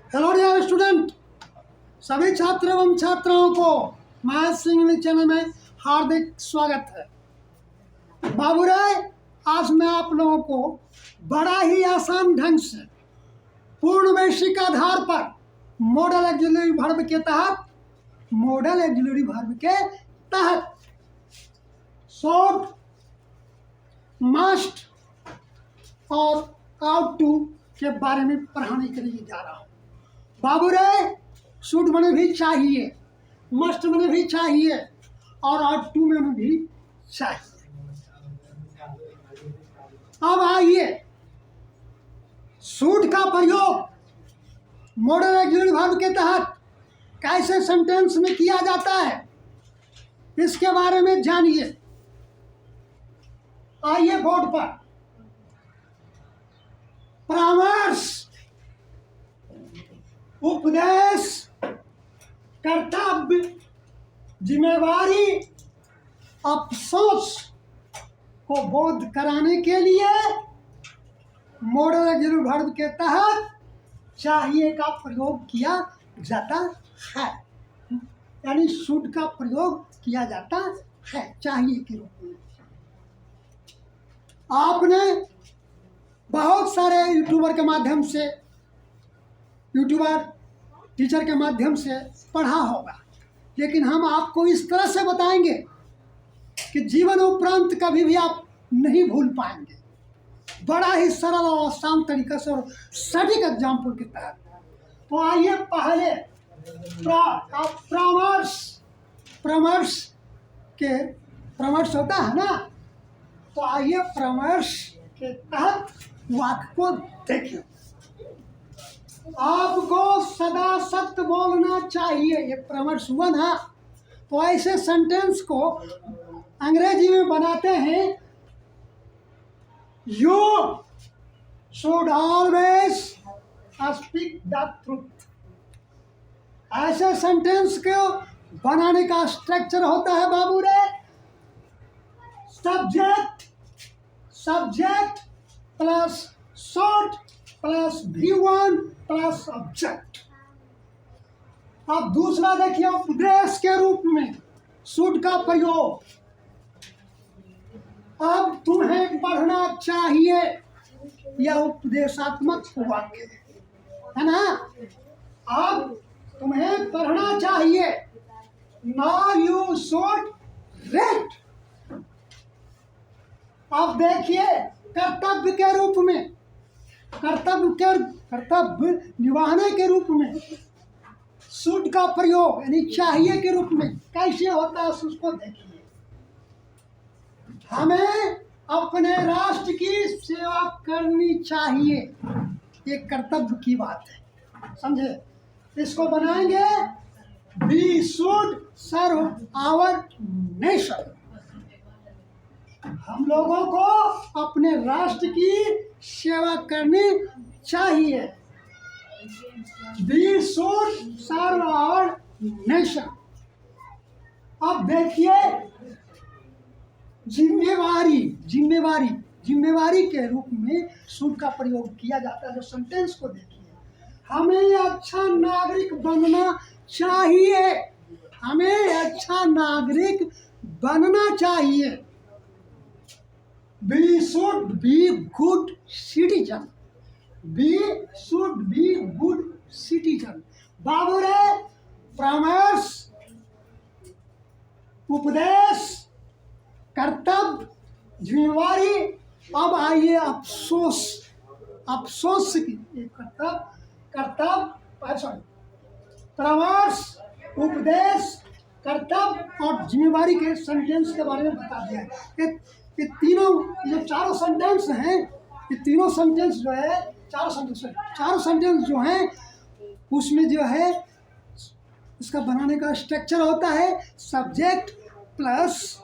Hello dear student, सभी छात्र एवं छात्राओं को मैथ्स इंग्लिश चैनल में हार्दिक स्वागत है। बाबू राय, आज मैं आप लोगों को बड़ा ही आसान ढंग से पूर्ण वैश्विक आधार पर मॉडल ऑक्सिलरी वर्ब के तहत शॉर्ट, मस्ट और आउट टू के बारे में पढ़ाने के लिए जा रहा हूँ। बाबू रे, शुड में भी चाहिए, मस्ट में भी चाहिए और आउट टू में भी चाहिए। अब आइए, शुड का प्रयोग मॉडल ऑक्सिलरी वर्ब के तहत कैसे सेंटेंस में किया जाता है, इसके बारे में जानिए। आइए बोर्ड पर परामर्श, उपदेश, कर्तव्य, जिम्मेवारी, अफसोस को बोध कराने के लिए मॉडल ऑक्सिलरी वर्ब के तहत चाहिए का प्रयोग किया जाता है, यानी शुड का प्रयोग किया जाता है चाहिए के रूप में। आपने बहुत सारे यूट्यूबर टीचर के माध्यम से पढ़ा होगा, लेकिन हम आपको इस तरह से बताएंगे कि जीवन उपरांत कभी भी आप नहीं भूल पाएंगे। बड़ा ही सरल और आसान तरीके से और सटीक एग्जाम्पल के तहत। तो आइए पहले परामर्श होता है ना, तो आइए परामर्श के तहत वाक्य को देखिए। आपको सदा सत्य बोलना चाहिए, ये परामर्श हुआ ना। तो ऐसे सेंटेंस को अंग्रेजी में बनाते हैं, you should always speak the truth. ऐसे सेंटेंस को बनाने का स्ट्रक्चर होता है बाबू रे, subject plus short plus V1 plus object. अब दूसरा देखिए, उपदेश के रूप में शुड का प्रयोग। अब तुम्हें पढ़ना चाहिए, यह उपदेशात्मक वाक्य है ना। अब तुम्हें पढ़ना चाहिए, नाउ यू शुड रीड। अब देखिए, कर्तव्य के रूप में, कर्तव्य निभाने के रूप में शुड का प्रयोग यानी चाहिए के रूप में कैसे होता है उसको देखिए। हमें अपने राष्ट्र की सेवा करनी चाहिए, ये कर्तव्य की बात है, समझे। इसको बनाएंगे, we should serve our nation. हम लोगों को अपने राष्ट्र की सेवा करनी चाहिए, we should serve our nation. अब देखिए, जिम्मेवारी के रूप में शुड का प्रयोग किया जाता है। जो सेंटेंस को देखिए, हमें अच्छा नागरिक बनना चाहिए, हमें अच्छा नागरिक बनना चाहिए, We should be good citizen. We should be good citizen. बाबू रे, परामर्श, उपदेश, कर्तव्य, जिम्मेवारी। अब आइए अफसोस की परामर्श, उपदेश, कर्तव्य और जिम्मेवारी के सेंटेंस के बारे में बता दिया है। ये तीनों जो चारों सेंटेंस हैं, ये तीनों सेंटेंस जो है, चारों सेंटेंस जो हैं, उसमें जो है इसका बनाने का स्ट्रक्चर होता है, subject plus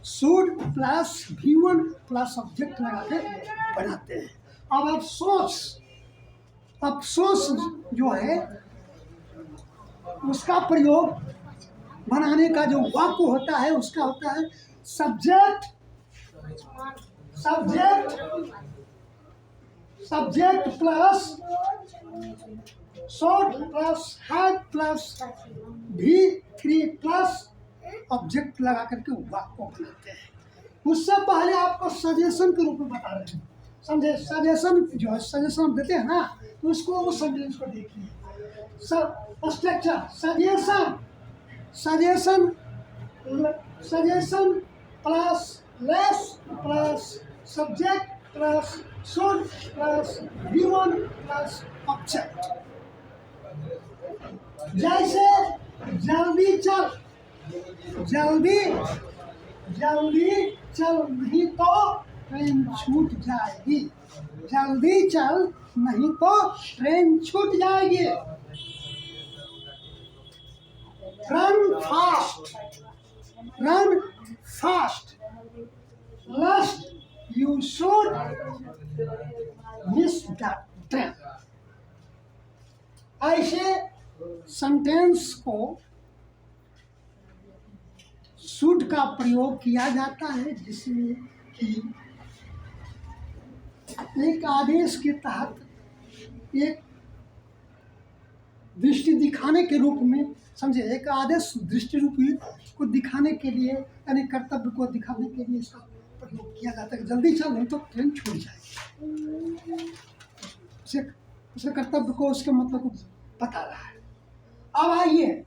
should plus V1 plus object लगा के बनाते हैं। अब अफसोस जो है, उसका प्रयोग बनाने का जो वाक्य होता है, उसका होता है subject plus should plus had plus V3 plus object लगा करके वाक्य को बनाते हैं। उससे पहले आपको सजेशन के रूप में बता रहे हैं, समझे? सजेशन जो है, सजेशन देते हैं ना, तो उसको उस सेंटेंस को देखिए। Structure suggestion, suggestion suggestion plus less plus subject plus should plus V1 plus object. जैसे जल्दी चल, जल्दी जल्दी चल नहीं तो ट्रेन छूट जाएगी, जल्दी चल नहीं तो ट्रेन छूट जाएगी। Run fast, run fast, lust you should miss the train. ऐसे सेंटेंस को शुड का प्रयोग किया जाता है, जिसमें कि एक आदेश के तहत एक दृष्टि दिखाने के रूप में, समझे? एक आदेश दृष्टि रूपी को दिखाने के लिए, यानी कर्तव्य को दिखाने के लिए इसका प्रयोग किया जाता है। जल्दी चल नहीं तो ट्रेन छूट जाएगी, उसे कर्तव्य को, उसके मतलब को बता रहा है। अब आइए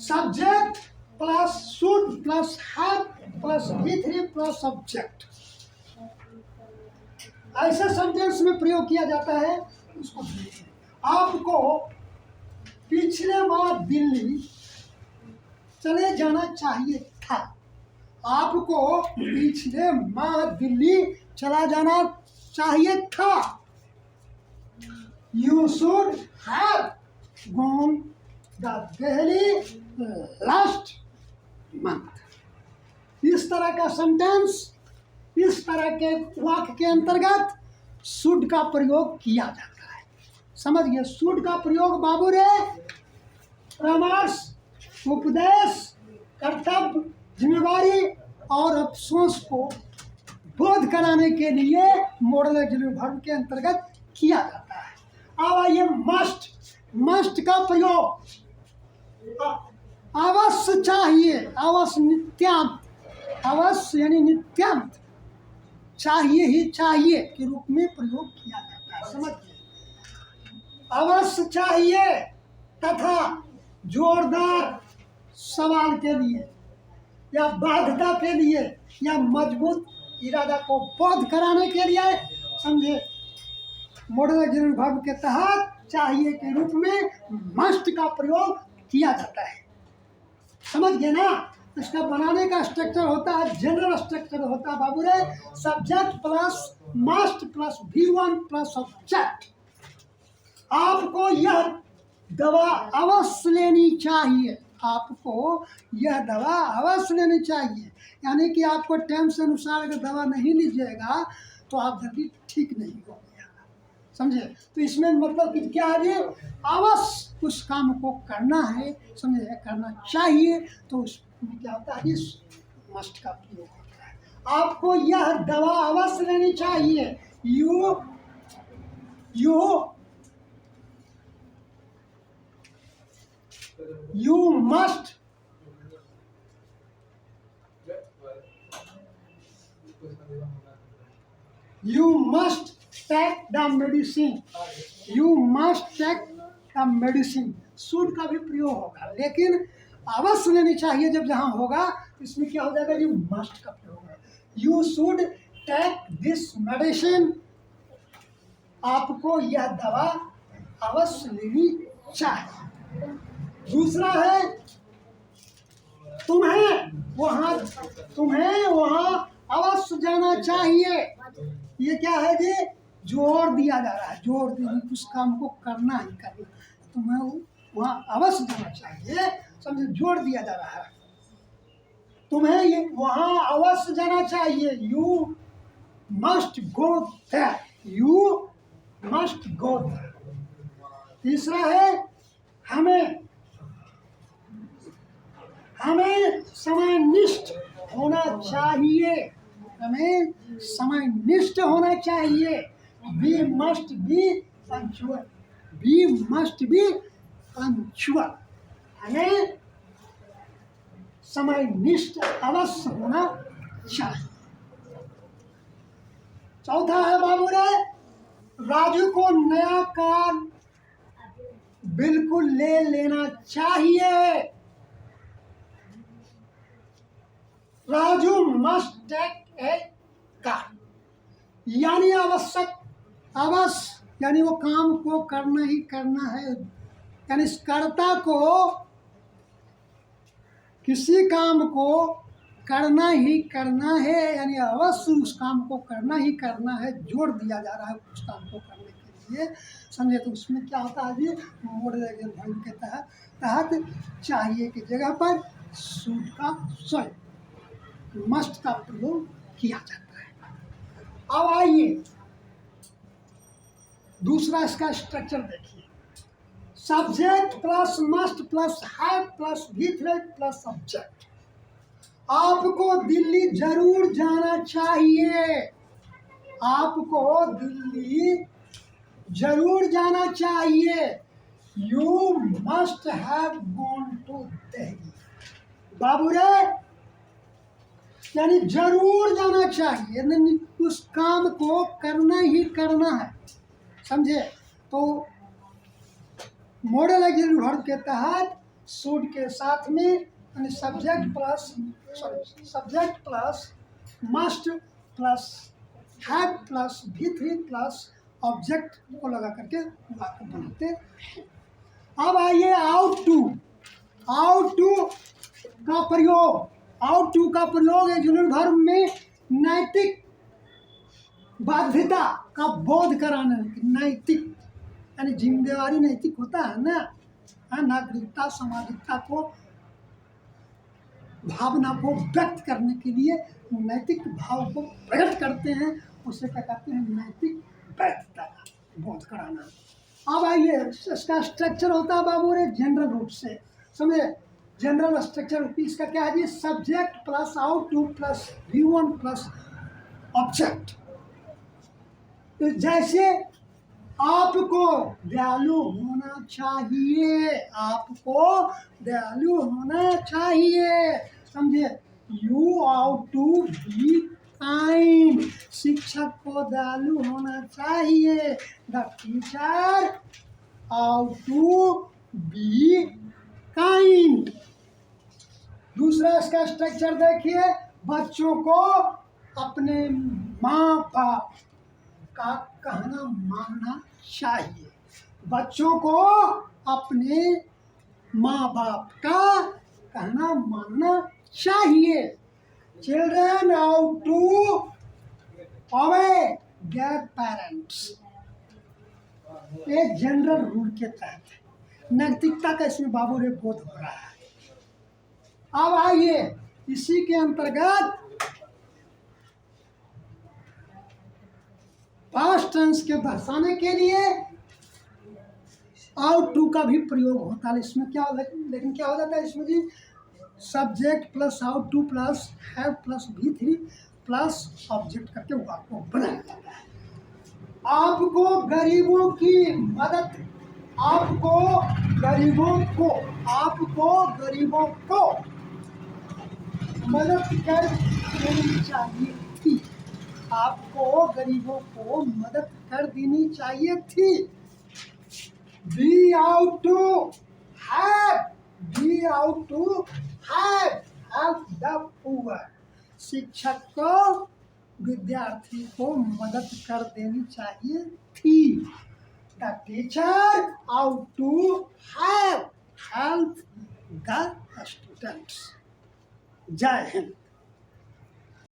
subject plus should plus have plus V3 plus object, ऐसे सेंटेंस में प्रयोग किया जाता है। उसको देखिए। आपको पिछले माह दिल्ली चले जाना चाहिए था, आपको पिछले माह दिल्ली चला जाना चाहिए था। You should have gone the Delhi last month। इस तरह का सेंटेंस, इस तरह के वाक्य के अंतर्गत शुड का प्रयोग किया जाता है। समझिए, शुड का प्रयोग बाबू रे परामर्श, उपदेश, कर्तव्य, जिम्मेवारी और अफसोस को बोध कराने के लिए मॉडल ऑक्सिलरी वर्ब के अंतर्गत किया जाता है। अब आइए मस्ट, मस्ट का प्रयोग अवश्य चाहिए, अवश्य नित्यांत, अवश्य यानी नित्यांत, चाहिए ही चाहिए के रूप में प्रयोग किया जाता है। समझिए, अवश्य चाहिए तथा जोरदार सवाल के लिए या बाध्यता के लिए या मजबूत इरादा को बोध कराने के लिए, समझे, मॉडल ऑक्सिलरी वर्ब के तहत चाहिए के रूप में मस्ट का प्रयोग किया जाता है। समझ गए ना? इसका बनाने का स्ट्रक्चर होता है, जनरल स्ट्रक्चर होता है बाबू रे, subject plus must plus V1 plus object. आपको यह दवा अवश्य लेनी चाहिए, आपको यह दवा अवश्य लेनी चाहिए, यानी कि आपको टाइम से अनुसार अगर दवा नहीं लीजिएगा तो आप जल्दी ठीक नहीं होगा, समझे? तो इसमें मतलब कि क्या है, अवश्य उस काम को करना है, समझे, करना चाहिए, तो उसमें क्या होता है, इस मस्ट का प्रयोग होता है। आपको यह दवा अवश्य लेनी चाहिए, you must take the medicine, you must take the medicine. Should का भी प्रयोग होगा, लेकिन अवश्य लेनी चाहिए जब जहाँ होगा, इसमें क्या हो जाएगा, यू मस्ट का प्रयोग होगा। You should take this medicine, आपको यह दवा अवश्य लेनी चाहिए। दूसरा है तुम्हें वहाँ अवश्य जाना चाहिए। ये क्या है जी, जोर दिया जा रहा है, जोर देने, उस काम को करना ही करना, तुम्हें वहाँ अवश्य जाना चाहिए, समझे, जोर दिया जा रहा है। तुम्हें ये वहाँ अवश्य जाना चाहिए, you must go there, you must go there. तीसरा है हमें समयनिष्ठ होना चाहिए, हमें समयनिष्ठ होना चाहिए, B must be punctual, B must be punctual, हमें समयनिष्ठ अवश्य होना चाहिए। चौथा है बाबू रे, राजू को नया कार बिल्कुल ले लेना चाहिए। Raju must take a car, यानी आवश्यक, अवश्य यानी वो काम को करना ही करना है, यानी इस कर्ता को किसी काम को करना ही करना है, यानी अवश्य उस काम को करना ही करना है, जोड़ दिया जा रहा है उस काम को करने के लिए, समझे। तो उसमें क्या होता है जी, मॉडल एग्जाम्पल के तहत चाहिए की जगह पर शुड का मस्ट का प्रयोग किया जाता है। अब आइए दूसरा इसका स्ट्रक्चर देखिए, subject plus must plus have plus V3 plus subject. आपको दिल्ली जरूर जाना चाहिए, आपको दिल्ली जरूर जाना चाहिए। You must have gone to Delhi. बाबू रे, यानी जरूर जाना चाहिए, यानी उस काम को करना ही करना है, समझे। तो मॉडल एग्जिक्यूटिव वर्ब के तहत शुड के साथ में यानी subject plus must plus have plus V3 plus object को लगा करके वाक्य बनाते हैं। अब आइए आउट टू का प्रयोग, आउट टू का प्रयोग एग्जीक्यूटिव वर्ब में नैतिक बाध्यता का बोध कराना, नैतिक यानी जिम्मेदारी, नैतिक होता है ना, नागरिकता सामाजिकता को, भावना को व्यक्त करने के लिए नैतिक भाव को प्रकट करते हैं, उसे क्या कहते हैं, नैतिक वैधता का बोध कराना। अब आइए इसका स्ट्रक्चर होता है बाबू रे जनरल रूप से, समझे। जनरल स्ट्रक्चर इसका क्या है जी, subject plus out two plus V1 plus object. तो जैसे आपको दयालु होना चाहिए, आपको दयालु होना चाहिए, समझे। You out to be kind, शिक्षक को दयालु होना चाहिए। The teacher out to be kind. दूसरा इसका स्ट्रक्चर देखिए, बच्चों को अपने माँ बाप का कहना मानना चाहिए, बच्चों को अपने माँ बाप का कहना मानना चाहिए। Children out to obey their parents. ये जनरल रूल के तहत नैतिकता का इसमें बाबू रे बोध हो रहा है। अब आइए इसी के अंतर्गत पास्ट टेंस के दर्शाने के लिए आउट टू का भी प्रयोग होता है। इसमें क्या, लेकिन क्या हो जाता है इसमें जी, subject plus out two plus have plus V3 plus object करके वाक्य को बनाया जाता है। आपको गरीबों की मदद, आपको गरीबों को मदद कर देनी चाहिए थी, आपको गरीबों को मदद कर देनी चाहिए थी। Be out to have help the poor. शिक्षक को विद्यार्थी को मदद कर देनी चाहिए थी। The teacher out to have help the students. जय हिंद।